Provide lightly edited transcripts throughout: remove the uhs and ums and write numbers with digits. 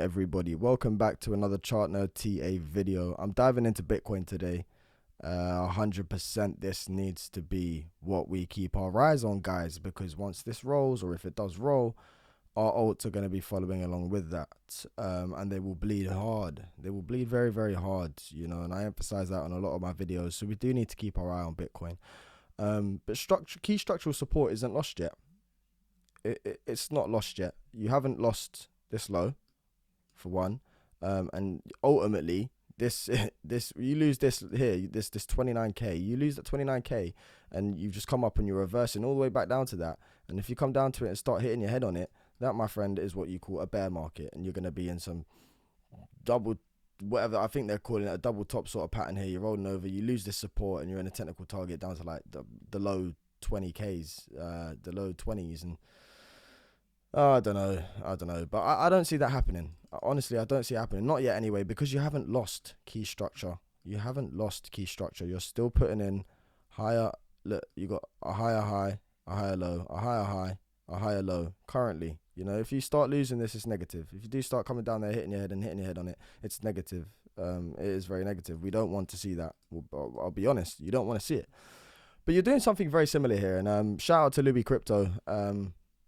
everybody, welcome back to another Chart Nerd TA video. I'm diving into Bitcoin today. 100% this needs to be what we keep our eyes on, guys, because once this rolls, or if it does roll, our alts are going to be following along with that, and they will bleed hard. They will bleed very, very hard, and I emphasize that on a lot of my videos. So we do need to keep our eye on Bitcoin. But key structural support isn't lost yet. It's not lost yet. You haven't lost this low, for one, and ultimately this you lose this here, this 29k. You lose that 29k, and you've just come up and you're reversing all the way back down to that. And if you come down to it and start hitting your head on it, that, my friend, is what you call a bear market, and you're going to be in some double, whatever I think they're calling it, a double top sort of pattern here. You're rolling over, you lose this support, and you're in a technical target down to like the low 20ks, the low 20s, and I don't know, but I don't see that happening. Honestly, I don't see it happening, not yet anyway, because you haven't lost key structure. You're still putting in higher. Look, you got a higher high, a higher low, a higher high, a higher low. Currently, if you start losing this, it's negative. If you do start coming down there, hitting your head on it, it's negative. It is very negative. We don't want to see that. I'll be honest, you don't want to see it. But you're doing something very similar here, and shout out to Luby Crypto,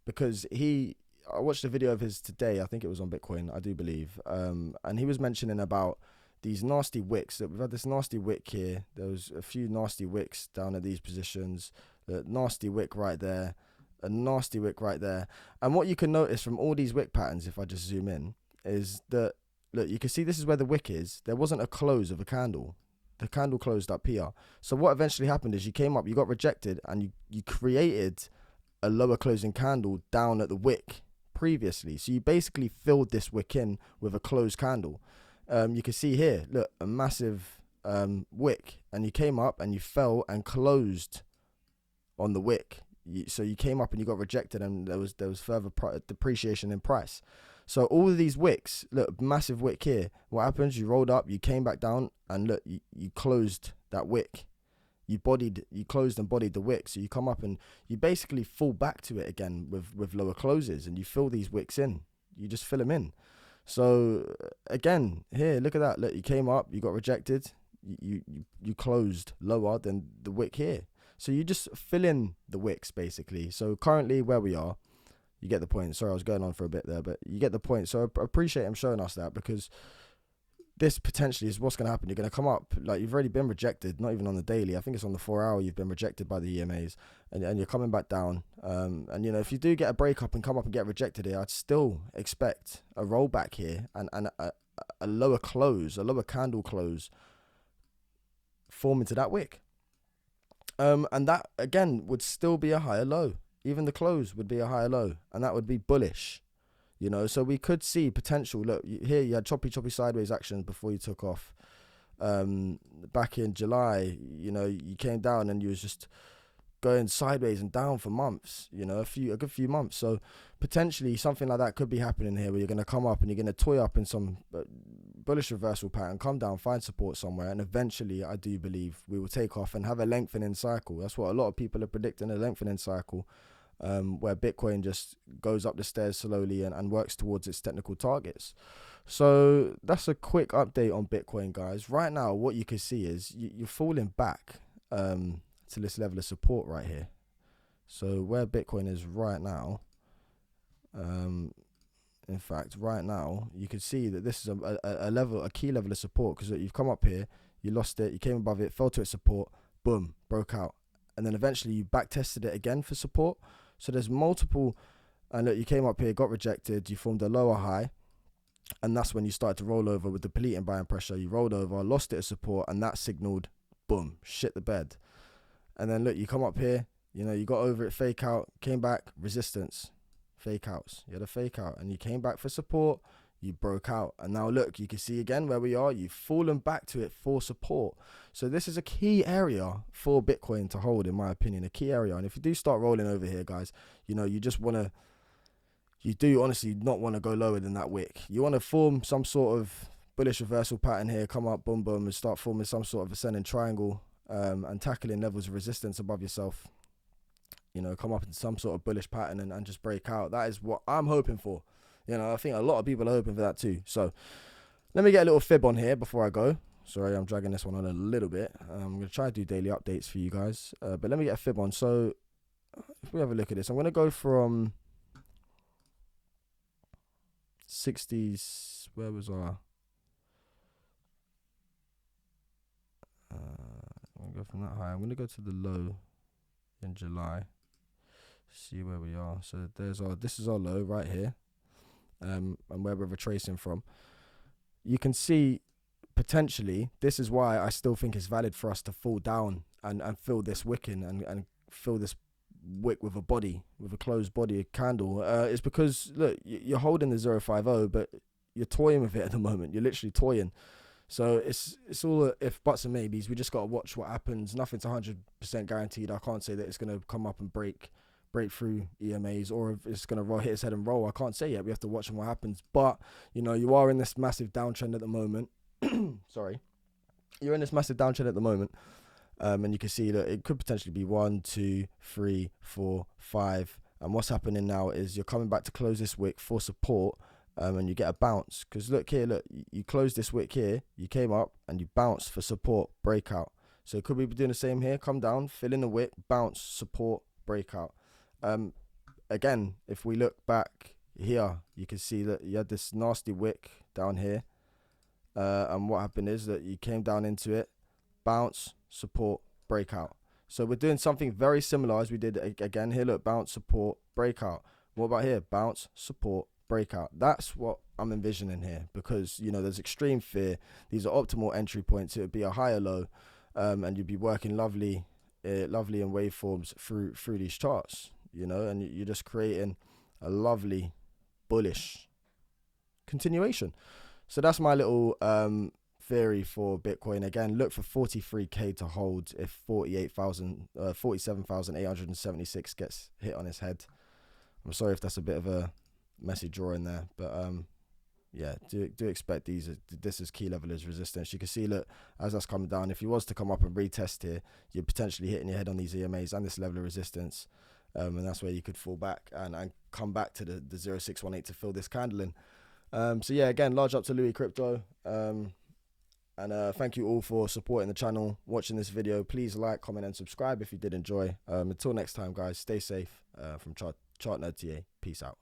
because I watched a video of his today. I think it was on Bitcoin, I do believe, and he was mentioning about these nasty wicks. That we've had this nasty wick here. There was a few nasty wicks down at these positions. The nasty wick right there, a nasty wick right there. And what you can notice from all these wick patterns, if I just zoom in, is that, look, you can see this is where the wick is. There wasn't a close of a candle. The candle closed up here. So what eventually happened is you came up, you got rejected, and you created a lower closing candle down at the wick previously. So you basically filled this wick in with a closed candle. You can see here, look, a massive wick, and you came up and you fell and closed on the wick. So you came up and you got rejected, and there was further depreciation in price. So all of these wicks, look, massive wick here. What happens? You rolled up, you came back down, and look, you closed that wick. You closed and bodied the wick. So you come up and you basically fall back to it again with lower closes, and you fill these wicks in. You just fill them in. So again, here, look at that. Look, you came up, you got rejected, you closed lower than the wick here. So you just fill in the wicks basically. So currently where we are, you get the point. Sorry, I was going on for a bit there, but you get the point. So I appreciate him showing us that, because this potentially is what's going to happen. You're going to come up, like, you've already been rejected, not even on the daily. I think it's on the 4 hour you've been rejected by the EMAs, and you're coming back down. And, if you do get a breakup and come up and get rejected here, I'd still expect a rollback here and a lower close, a lower candle close form into that wick. And that, again, would still be a higher low. Even the close would be a higher low, and that would be bullish. So we could see potential. Look, here you had choppy sideways actions before you took off. Back in July, you came down and you was just going sideways and down for months, a good few months. So potentially something like that could be happening here, where you're going to come up and you're going to toy up in some bullish reversal pattern, come down, find support somewhere, and eventually I do believe we will take off and have a lengthening cycle. That's what a lot of people are predicting, a lengthening cycle. Where Bitcoin just goes up the stairs slowly and works towards its technical targets. So that's a quick update on Bitcoin, guys. Right now, what you can see is you're falling back to this level of support right here. So where Bitcoin is right now, in fact, right now, you can see that this is a key level of support, because you've come up here, you lost it, you came above it, fell to its support, boom, broke out. And then eventually you back tested it again for support. So there's multiple, and look, you came up here, got rejected, you formed a lower high, and that's when you started to roll over with depleting buying pressure. You rolled over, lost it as support, and that signaled, boom, shit the bed. And then look, you come up here, you got over it, fake out, came back, resistance, fake outs. You had a fake out, and you came back for support, you broke out. And now look, you can see again where we are, you've fallen back to it for support. So this is a key area for Bitcoin to hold, in my opinion, a key area. And if you do start rolling over here, guys, you do honestly not want to go lower than that wick. You want to form some sort of bullish reversal pattern here, come up, boom, boom, and start forming some sort of ascending triangle, and tackling levels of resistance above yourself. Come up in some sort of bullish pattern and just break out. That is what I'm hoping for. You know, I think a lot of people are hoping for that too. So let me get a little fib on here before I go. Sorry, I'm dragging this one on a little bit. I'm going to try to do daily updates for you guys. But let me get a fib on. So if we have a look at this, I'm going to go from 60s. Where was our... I'm going to go from that high. I'm going to go to the low in July. See where we are. So this is our low right here. And where we're retracing from. You can see potentially this is why I still think it's valid for us to fall down and fill this wick in and fill this wick with a closed body, a candle. It's because look, you're holding the 050, but you're toying with it at the moment. You're literally toying. So it's all if buts and maybes. We just got to watch what happens. Nothing's 100% guaranteed. I can't say that it's going to come up and break through EMAs or if it's going to hit its head and roll. I can't say yet. We have to watch what happens. But, you know, you are in this massive downtrend at the moment. Sorry. You're in this massive downtrend at the moment. And you can see that it could potentially be 1, 2, 3, 4, 5. And what's happening now is you're coming back to close this wick for support. And you get a bounce. Because look here, look. You closed this wick here. You came up and you bounced for support, breakout. So could we be doing the same here? Come down, fill in the wick, bounce, support, breakout. Again, if we look back here, you can see that you had this nasty wick down here. And what happened is that you came down into it, bounce, support, breakout. So we're doing something very similar as we did again here. Look, bounce, support, breakout. What about here? Bounce, support, breakout. That's what I'm envisioning here because, you know, there's extreme fear. These are optimal entry points. It would be a higher low, and you'd be working lovely in waveforms through these charts. You know, and you're just creating a lovely bullish continuation. So that's my little theory for Bitcoin. Again, look for 43k to hold if 47,876 gets hit on his head. I'm sorry if that's a bit of a messy drawing there, but yeah, do expect this is key level as resistance. You can see, look, as that's coming down, if he was to come up and retest here, you're potentially hitting your head on these EMAs and this level of resistance. And that's where you could fall back and come back to the 0618 to fill this candle in. So yeah, again, large up to Louis Crypto. And thank you all for supporting the channel, watching this video. Please like, comment, and subscribe if you did enjoy. Until next time, guys, stay safe. From Chart Nerd TA. Peace out.